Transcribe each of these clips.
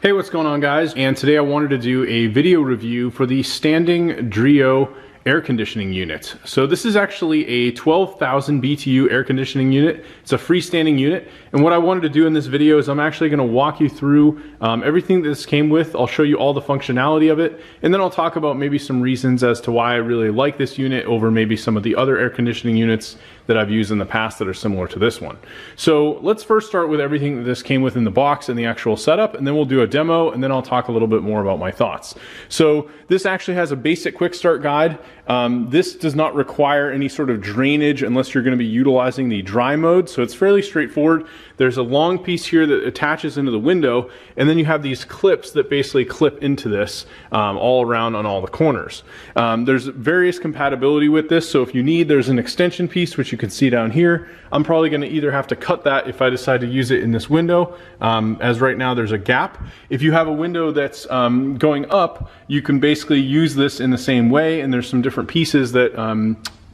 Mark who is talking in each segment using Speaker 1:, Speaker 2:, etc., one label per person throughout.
Speaker 1: Hey, what's going on, guys? And today I wanted to do a video review for the standing Dreo air conditioning unit. So this is actually a 12,000 BTU air conditioning unit. It's a freestanding unit. And what I wanted to do in this video is I'm actually going to walk you through everything that this came with. I'll show you all the functionality of it. And then I'll talk about maybe some reasons as to why I really like this unit over maybe some of the other air conditioning units that I've used in the past that are similar to this one. So let's first start with everything that this came with in the box and the actual setup, and then we'll do a demo, and then I'll talk a little bit more about my thoughts. So this actually has a basic quick start guide. This does not require any sort of drainage unless you're going to be utilizing the dry mode, so it's fairly straightforward. There's a long piece here that attaches into the window, and then you have these clips that basically clip into this all around on all the corners. There's various compatibility with this, so if you need, there's an extension piece which you can see down here. I'm probably going to either have to cut that if I decide to use it in this window, as right now there's a gap. If you have a window that's going up, you can basically use this in the same way, and there's some different pieces that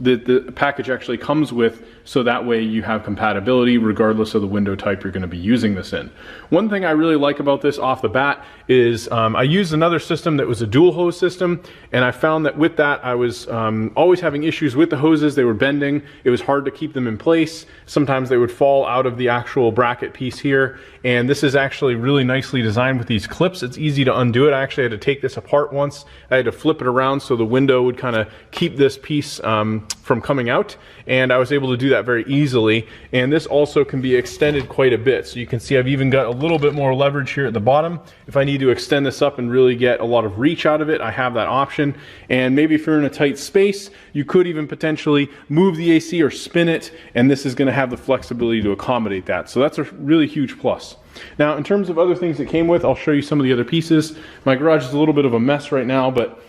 Speaker 1: the package actually comes with, so that way you have compatibility regardless of the window type you're going to be using this in. One thing I really like about this off the bat is I used another system that was a dual hose system, and I found that with that I was always having issues with the hoses. They were bending, it was hard to keep them in place, sometimes they would fall out of the actual bracket piece here, and this is actually really nicely designed with these clips. It's easy to undo it. I actually had to take this apart once. I had to flip it around so the window would kind of keep this piece from coming out, and I was able to do that very easily. And this also can be extended quite a bit, so you can see I've even got a little bit more leverage here at the bottom. If I need to extend this up and really get a lot of reach out of it, I have that option. And maybe if you're in a tight space, you could even potentially move the AC or spin it, and this is going to have the flexibility to accommodate that. So that's a really huge plus. Now, in terms of other things it came with, I'll show you some of the other pieces. My garage is a little bit of a mess right now, but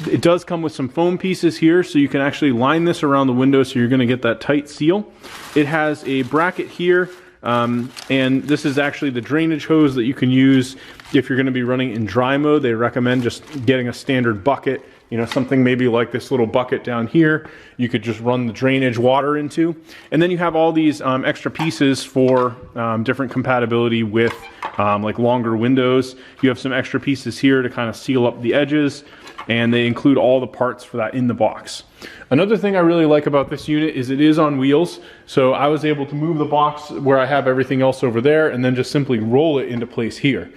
Speaker 1: it does come with some foam pieces here, so you can actually line this around the window so you're going to get that tight seal. It has a bracket here, and this is actually the drainage hose that you can use if you're going to be running in dry mode. They recommend just getting a standard bucket, you know, something maybe like this little bucket down here you could just run the drainage water into. And then you have all these extra pieces for different compatibility with like longer windows. You have some extra pieces here to kind of seal up the edges, and they include all the parts for that in the box. Another thing I really like about this unit is it is on wheels, so I was able to move the box where I have everything else over there and then just simply roll it into place here.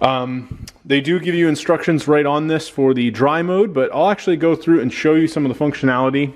Speaker 1: They do give you instructions right on this for the dry mode, but I'll actually go through and show you some of the functionality,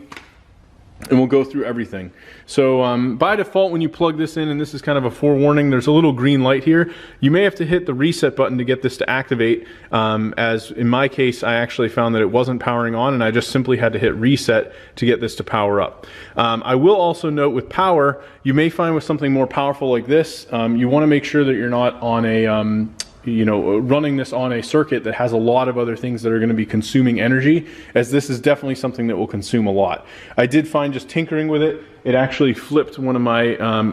Speaker 1: and we'll go through everything. So by default, when you plug this in, and this is kind of a forewarning, there's a little green light here. You may have to hit the reset button to get this to activate, as in my case I actually found that it wasn't powering on, and I just simply had to hit reset to get this to power up. I will also note with power, you may find with something more powerful like this, you want to make sure that you're not on a running this on a circuit that has a lot of other things that are going to be consuming energy, as this is definitely something that will consume a lot. I did find just tinkering with it, it actually flipped one of my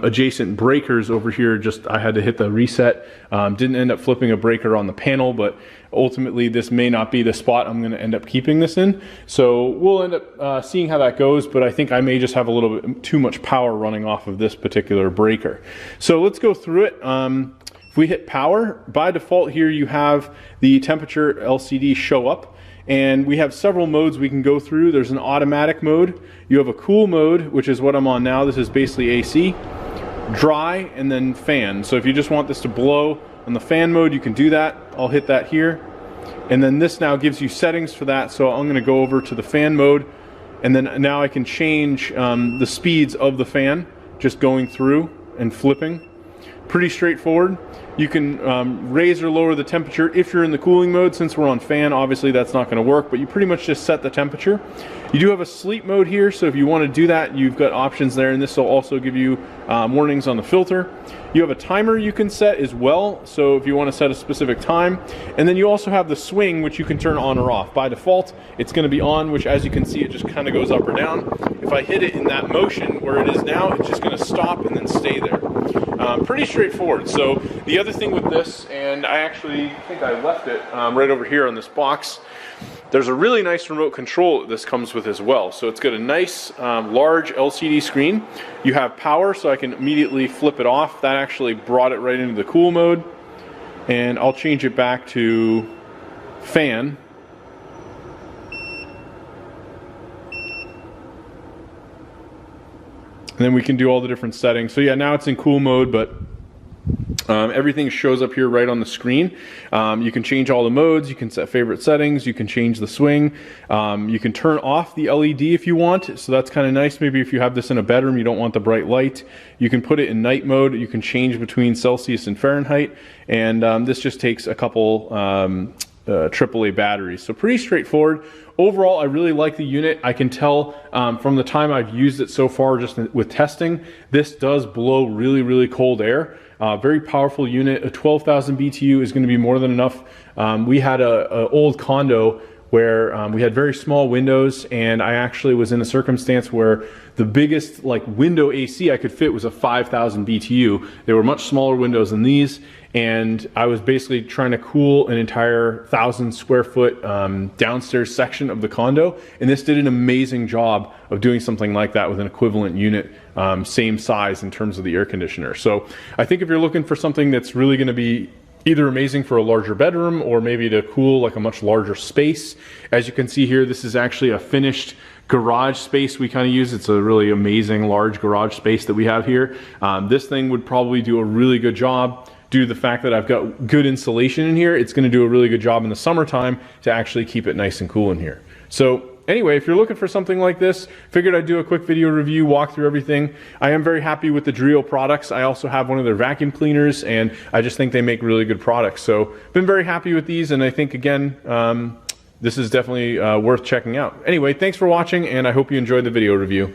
Speaker 1: adjacent breakers over here. I had to hit the reset. Didn't end up flipping a breaker on the panel, but ultimately this may not be the spot I'm going to end up keeping this in. So we'll end up seeing how that goes, but I think I may just have a little bit too much power running off of this particular breaker. So let's go through it. If we hit power, by default here you have the temperature LCD show up, and we have several modes we can go through. There's an automatic mode, you have a cool mode, which is what I'm on now. This is basically AC, dry, and then fan. So if you just want this to blow on the fan mode, you can do that. I'll hit that here, and then this now gives you settings for that. So I'm going to go over to the fan mode, and then now I can change the speeds of the fan, just going through and flipping. Pretty straightforward. You can raise or lower the temperature if you're in the cooling mode. Since we're on fan, obviously that's not going to work, but you pretty much just set the temperature. You do have a sleep mode here, so if you want to do that, you've got options there, and this will also give you warnings on the filter. You have a timer you can set as well, so if you want to set a specific time. And then you also have the swing, which you can turn on or off. By default, it's going to be on, which as you can see, it just kind of goes up or down. If I hit it in that motion where it is now, it's just going to stop and then stay there. Pretty straightforward. So the other thing with this, and I actually think I left it right over here on this box, there's a really nice remote control that this comes with as well. So it's got a nice large LCD screen. You have power, so I can immediately flip it off. That actually brought it right into the cool mode. and I'll change it back to fan. And then we can do all the different settings. So yeah, now it's in cool mode, but everything shows up here right on the screen. You can change all the modes, you can set favorite settings, you can change the swing, you can turn off the LED if you want, so that's kind of nice. Maybe if you have this in a bedroom, you don't want the bright light, you can put it in night mode, you can change between Celsius and Fahrenheit, and this just takes a couple AAA batteries. So pretty straightforward. Overall, I really like the unit. I can tell from the time I've used it so far, just with testing, this does blow really, really cold air. Very powerful unit. A 12,000 BTU is going to be more than enough. We had a old condo where we had very small windows, and I actually was in a circumstance where the biggest like window AC I could fit was a 5,000 BTU. They were much smaller windows than these, and I was basically trying to cool an entire 1,000 square foot downstairs section of the condo, and this did an amazing job of doing something like that with an equivalent unit, same size in terms of the air conditioner. So I think if you're looking for something that's really going to be either amazing for a larger bedroom or maybe to cool like a much larger space. As you can see here, this is actually a finished garage space we kind of use. It's a really amazing large garage space that we have here. This thing would probably do a really good job due to the fact that I've got good insulation in here. It's going to do a really good job in the summertime to actually keep it nice and cool in here. So anyway, if you're looking for something like this, figured I'd do a quick video review, walk through everything. I am very happy with the Dreo products. I also have one of their vacuum cleaners, and I just think they make really good products. So been very happy with these, and I think again, this is definitely worth checking out. Anyway, thanks for watching, and I hope you enjoyed the video review.